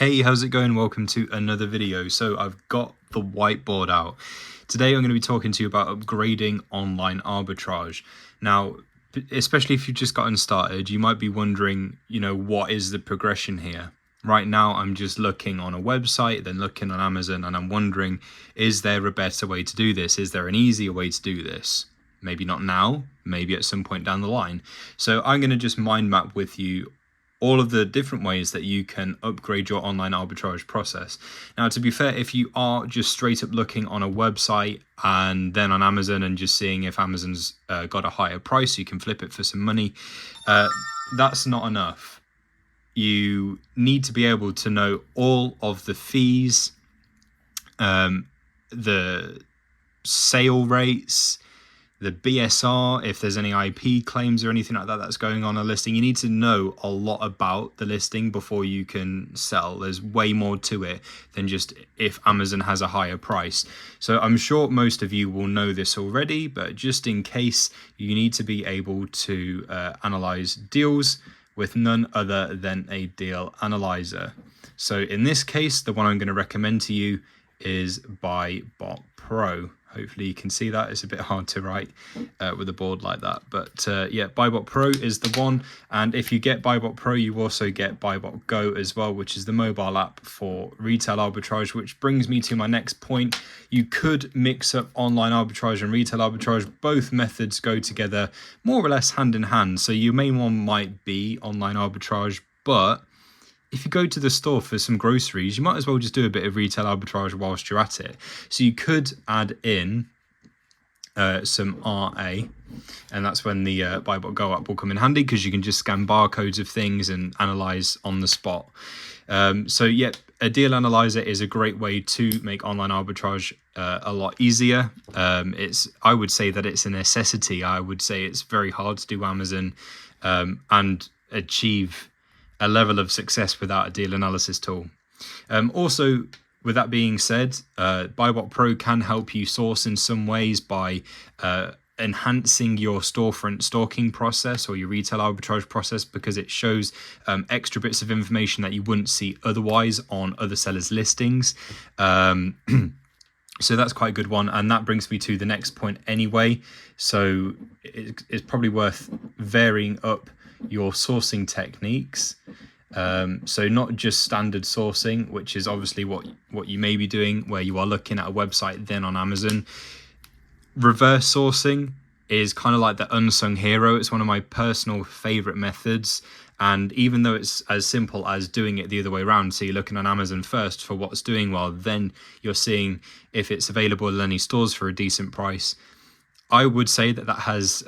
Hey, how's it going? Welcome to another video. So I've got the whiteboard out. Today I'm going to be talking to you about upgrading online arbitrage. Now, especially if you've just gotten started, you might be wondering, what is the progression here? Right now, I'm just looking on a website, then looking on Amazon, and I'm wondering, is there a better way to do this? Is there an easier way to do this? Maybe not now, maybe at some point down the line. So I'm going to just mind map with you all of the different ways that you can upgrade your online arbitrage process. Now, to be fair, if you are just straight up looking on a website and then on Amazon and just seeing if Amazon's got a higher price, you can flip it for some money, that's not enough. You need to be able to know all of the fees, the sale rates, the BSR, if there's any IP claims or anything like that that's going on a listing. You need to know a lot about the listing before you can sell. There's way more to it than just if Amazon has a higher price. So I'm sure most of you will know this already, but just in case, you need to be able to analyze deals with none other than a deal analyzer. So in this case, the one I'm going to recommend to you is BuyBot Pro. Hopefully you can see that. It's a bit hard to write with a board like that. But yeah, BuyBot Pro is the one. And if you get BuyBot Pro, you also get BuyBot Go as well, which is the mobile app for retail arbitrage, which brings me to my next point. You could mix up online arbitrage and retail arbitrage. Both methods go together more or less hand in hand. So your main one might be online arbitrage, but if you go to the store for some groceries, you might as well just do a bit of retail arbitrage whilst you're at it. So you could add in some RA, and that's when the BuyBot Go app will come in handy, because you can just scan barcodes of things and analyze on the spot. So yeah, a deal analyzer is a great way to make online arbitrage a lot easier. I would say that it's a necessity. I would say it's very hard to do Amazon and achieve a level of success without a deal analysis tool. Also, with that being said, BuyBot Pro can help you source in some ways by enhancing your storefront stalking process or your retail arbitrage process, because it shows extra bits of information that you wouldn't see otherwise on other sellers' listings. So that's quite a good one. And that brings me to the next point anyway. So it's probably worth varying up your sourcing techniques. So not just standard sourcing, which is obviously what you may be doing, where you are looking at a website then on Amazon. Reverse sourcing is kind of like the unsung hero. It's one of my personal favorite methods. And even though it's as simple as doing it the other way around, so you're looking on Amazon first for what's doing well, then you're seeing if it's available in any stores for a decent price, I would say that has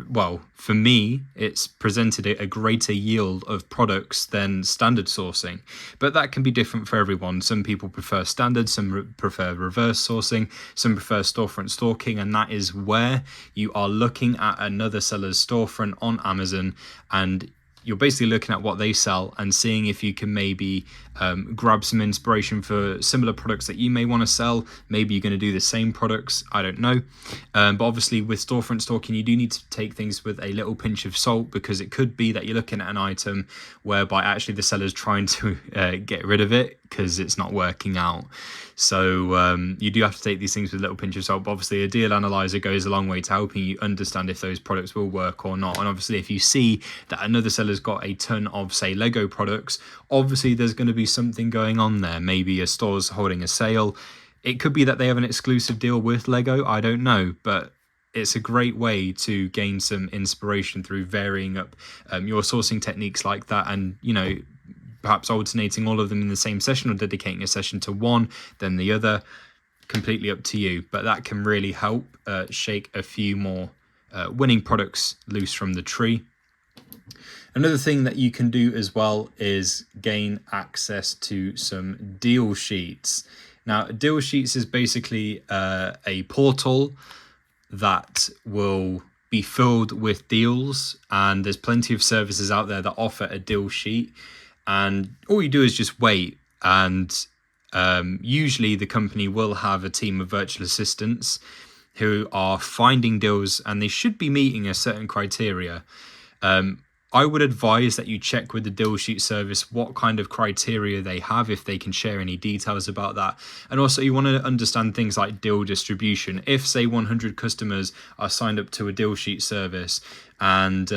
well, for me, it's presented a greater yield of products than standard sourcing. But that can be different for everyone. Some people prefer standard, some prefer reverse sourcing, some prefer storefront stalking, and that is where you are looking at another seller's storefront on Amazon, and you're basically looking at what they sell and seeing if you can maybe grab some inspiration for similar products that you may want to sell. Maybe you're going to do the same products, I don't know. But obviously with storefront stalking, you do need to take things with a little pinch of salt, because it could be that you're looking at an item whereby actually the seller's trying to get rid of it because it's not working out. So you do have to take these things with a little pinch of salt. But obviously a deal analyzer goes a long way to helping you understand if those products will work or not. And obviously if you see that another seller's got a ton of, say, Lego products, obviously there's going to be something going on there. Maybe a store's holding a sale. It could be that they have an exclusive deal with Lego, I don't know, but it's a great way to gain some inspiration through varying up your sourcing techniques like that, and perhaps alternating all of them in the same session, or dedicating a session to one then the other. Completely up to you, but that can really help shake a few more winning products loose from the tree. Another thing that you can do as well is gain access to some deal sheets. Now, deal sheets is basically a portal that will be filled with deals, and there's plenty of services out there that offer a deal sheet, and all you do is just wait, and usually the company will have a team of virtual assistants who are finding deals, and they should be meeting a certain criteria. I would advise that you check with the deal sheet service what kind of criteria they have, if they can share any details about that. And also you want to understand things like deal distribution. If, say, 100 customers are signed up to a deal sheet service, and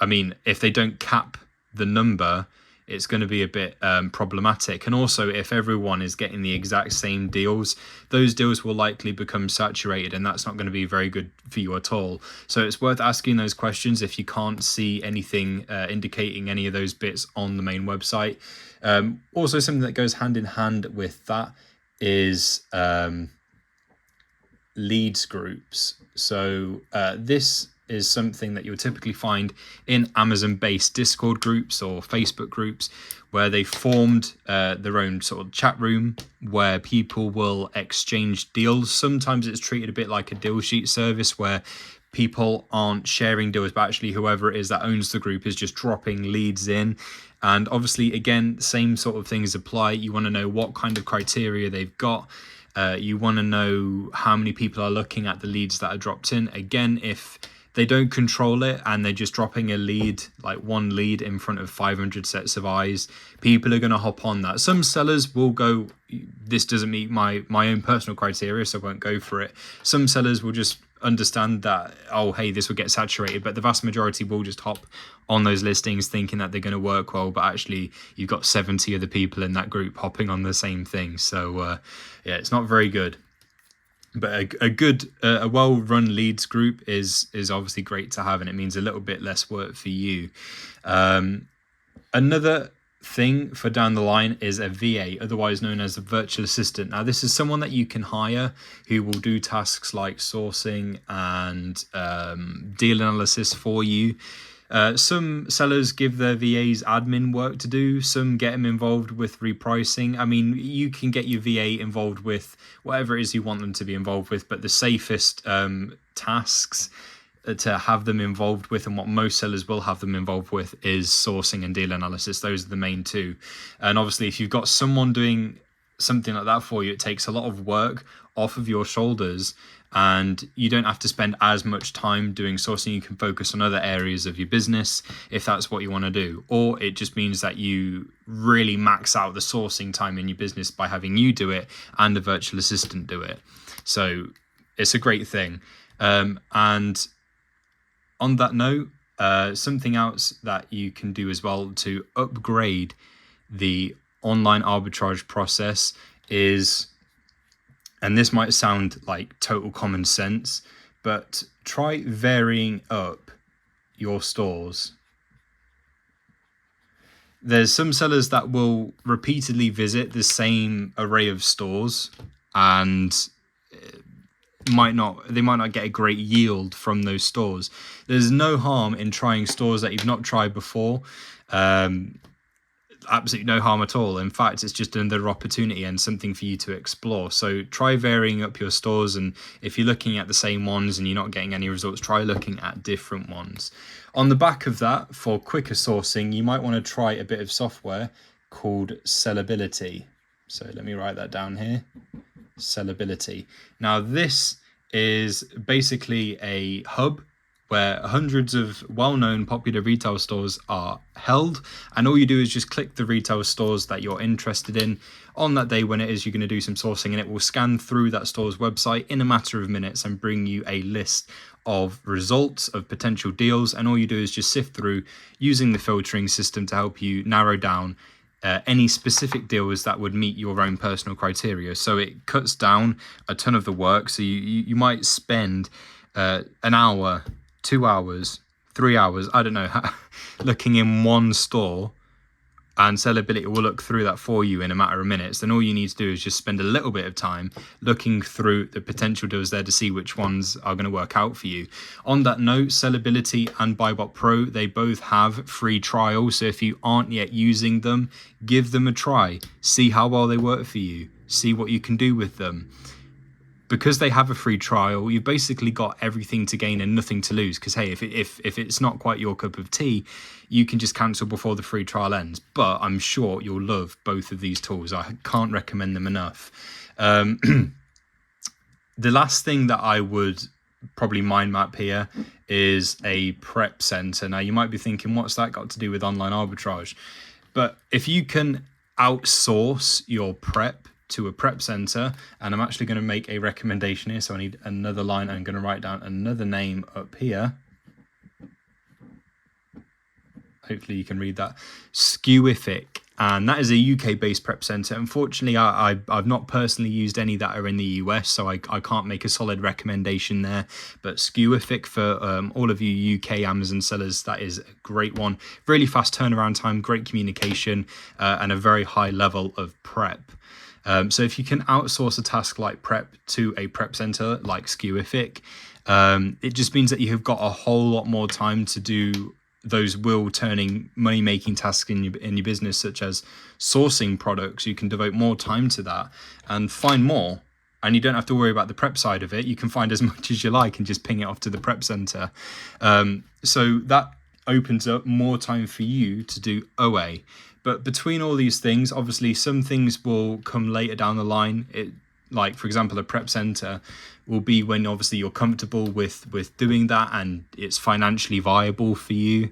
if they don't cap the number, it's going to be a bit problematic. And also, if everyone is getting the exact same deals, those deals will likely become saturated, and that's not going to be very good for you at all. So it's worth asking those questions if you can't see anything indicating any of those bits on the main website. Also, something that goes hand in hand with that is leads groups. So this is something that you'll typically find in Amazon-based Discord groups or Facebook groups, where they formed their own sort of chat room where people will exchange deals. Sometimes it's treated a bit like a deal sheet service, where people aren't sharing deals, but actually whoever it is that owns the group is just dropping leads in. And obviously, again, same sort of things apply. You want to know what kind of criteria they've got. You want to know how many people are looking at the leads that are dropped in. Again, if they don't control it and they're just dropping a lead, like one lead in front of 500 sets of eyes, people are going to hop on that. Some sellers will go, this doesn't meet my own personal criteria, so I won't go for it. Some sellers will just understand that, oh, hey, this will get saturated, but the vast majority will just hop on those listings thinking that they're going to work well, but actually you've got 70 other people in that group hopping on the same thing. So yeah, it's not very good. But a well-run leads group is obviously great to have, and it means a little bit less work for you. Another thing for down the line is a VA, otherwise known as a virtual assistant. Now, this is someone that you can hire who will do tasks like sourcing and deal analysis for you. Some sellers give their VAs admin work to do. Some get them involved with repricing. I mean, you can get your VA involved with whatever it is you want them to be involved with, but the safest tasks to have them involved with, and what most sellers will have them involved with, is sourcing and deal analysis. Those are the main two. And obviously, if you've got someone doing something like that for you, it takes a lot of work off of your shoulders, and you don't have to spend as much time doing sourcing. You can focus on other areas of your business if that's what you want to do. Or it just means that you really max out the sourcing time in your business by having you do it and a virtual assistant do it. So it's a great thing. And on that note, something else that you can do as well to upgrade the online arbitrage process is, and this might sound like total common sense, but try varying up your stores. There's some sellers that will repeatedly visit the same array of stores, and they might not get a great yield from those stores. There's no harm in trying stores that you've not tried before. Absolutely no harm at all. In fact, it's just another opportunity and something for you to explore. So try varying up your stores, and if you're looking at the same ones and you're not getting any results, try looking at different ones. On the back of that, for quicker sourcing, you might want to try a bit of software called Sellability. So let me write that down here. Sellability. Now, this is basically a hub where hundreds of well-known popular retail stores are held, and all you do is just click the retail stores that you're interested in on that day when it is you're going to do some sourcing, and it will scan through that store's website in a matter of minutes and bring you a list of results of potential deals. And all you do is just sift through using the filtering system to help you narrow down any specific deals that would meet your own personal criteria. So it cuts down a ton of the work. So you might spend an hour, 2 hours, 3 hours, I don't know, looking in one store, and Sellability will look through that for you in a matter of minutes. Then all you need to do is just spend a little bit of time looking through the potential deals there to see which ones are going to work out for you. On that note, Sellability and Buybot Pro, they both have free trials. So if you aren't yet using them, give them a try. See how well they work for you. See what you can do with them. Because they have a free trial, you've basically got everything to gain and nothing to lose. Because, hey, if it's not quite your cup of tea, you can just cancel before the free trial ends. But I'm sure you'll love both of these tools. I can't recommend them enough. The last thing that I would probably mind map here is a prep center. Now you might be thinking, what's that got to do with online arbitrage? But if you can outsource your prep to a prep center, and I'm actually going to make a recommendation here, so I need another line. I'm going to write down another name up here. Hopefully you can read that. Skewific. And that is a UK-based prep center. Unfortunately, I've not personally used any that are in the US, so I can't make a solid recommendation there. But Skewific, for all of you UK Amazon sellers, that is a great one. Really fast turnaround time, great communication, and a very high level of prep. So if you can outsource a task like prep to a prep center like Skewific, it just means that you've got a whole lot more time to do those turning money-making tasks in your business, such as sourcing products. You can devote more time to that and find more, and you don't have to worry about the prep side of it. You can find as much as you like and just ping it off to the prep center. So that opens up more time for you to do OA. But between all these things, obviously some things will come later down the line. Like, for example, a prep center will be when obviously you're comfortable with doing that and it's financially viable for you.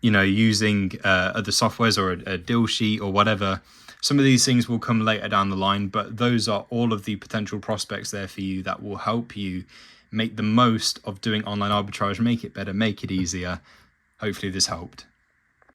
Using other softwares or a deal sheet or whatever. Some of these things will come later down the line, but those are all of the potential prospects there for you that will help you make the most of doing online arbitrage, make it better, make it easier. Hopefully this helped.